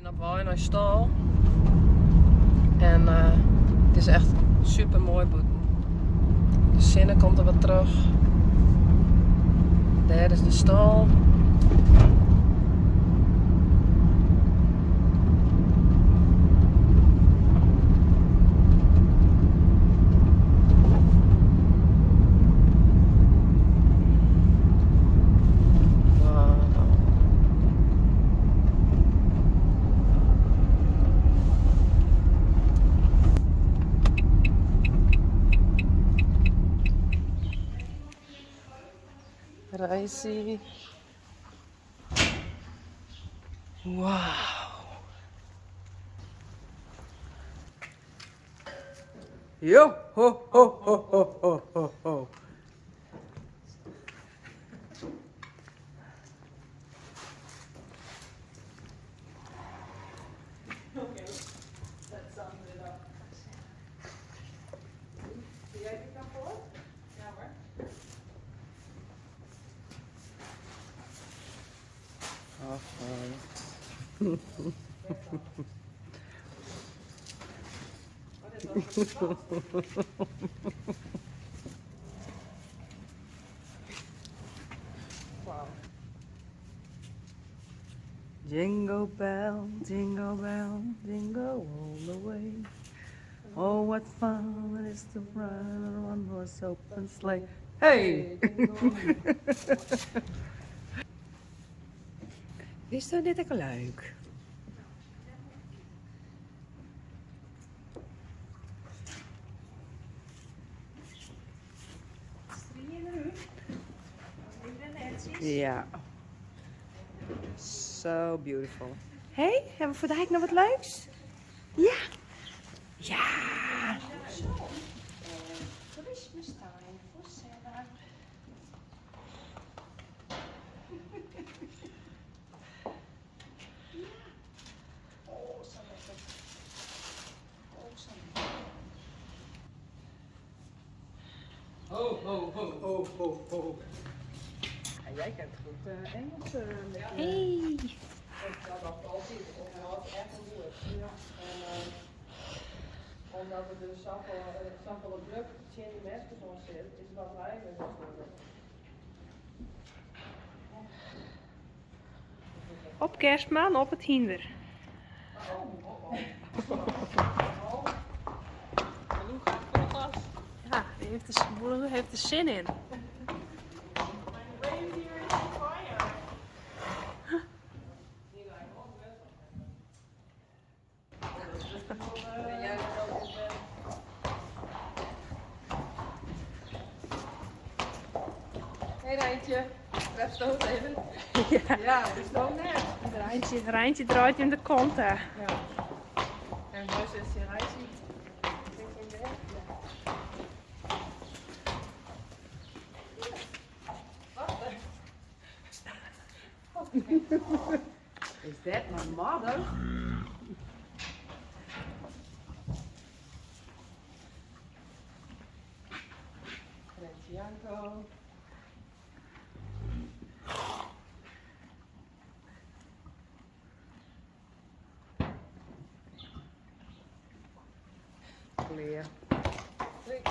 zijn op weg naar stal. En het is echt super mooi buiten. De Sinne komt er wat terug. Daar is de stal. Reisie. Wauw. Yo, ho, ho, ho, ho, ho, ho, ho. Okay, that sums it up. Zie jij die kapot? Ja hoor. Wow. Jingle bell, jingle bell, jingle all the way. Oh, what fun it is to ride on one horse open sleigh. Hey! Is dat net een leuk? Ja. So beautiful. Hey, hebben we voor de hijk nog wat leuks? Ja. Ja. Toerismestuin voor Sarah. Oh, zo lekker. Oh, zo lekker. Ho, ho, ho, ho, ho, ho. Ja, jij kent goed Engels met je. Hey! Dat was altijd, of we hadden echt een moeilijk. Ja. Omdat er dus zoveel druk in die mesjes on zit, is het wat rijden natuurlijk. Op Kerstman, op het hinder. Lou gaat vol gas. Ja, die heeft er zin in. Hé Rijntje, tref stoot even. Ja, dat is toch net. Rijntje draait in de kont, hè. Ja. En dus is die Rijntje. Is dat mijn mother? Janko. Clear. Klik.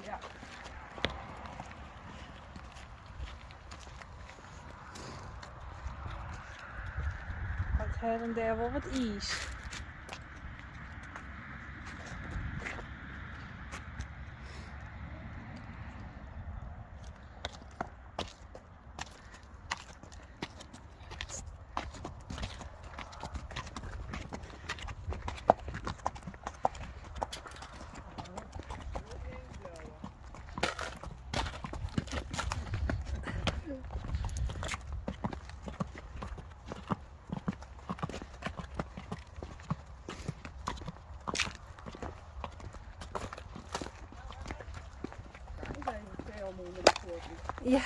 Ja. Wat her en der wel wat ijs. Ja.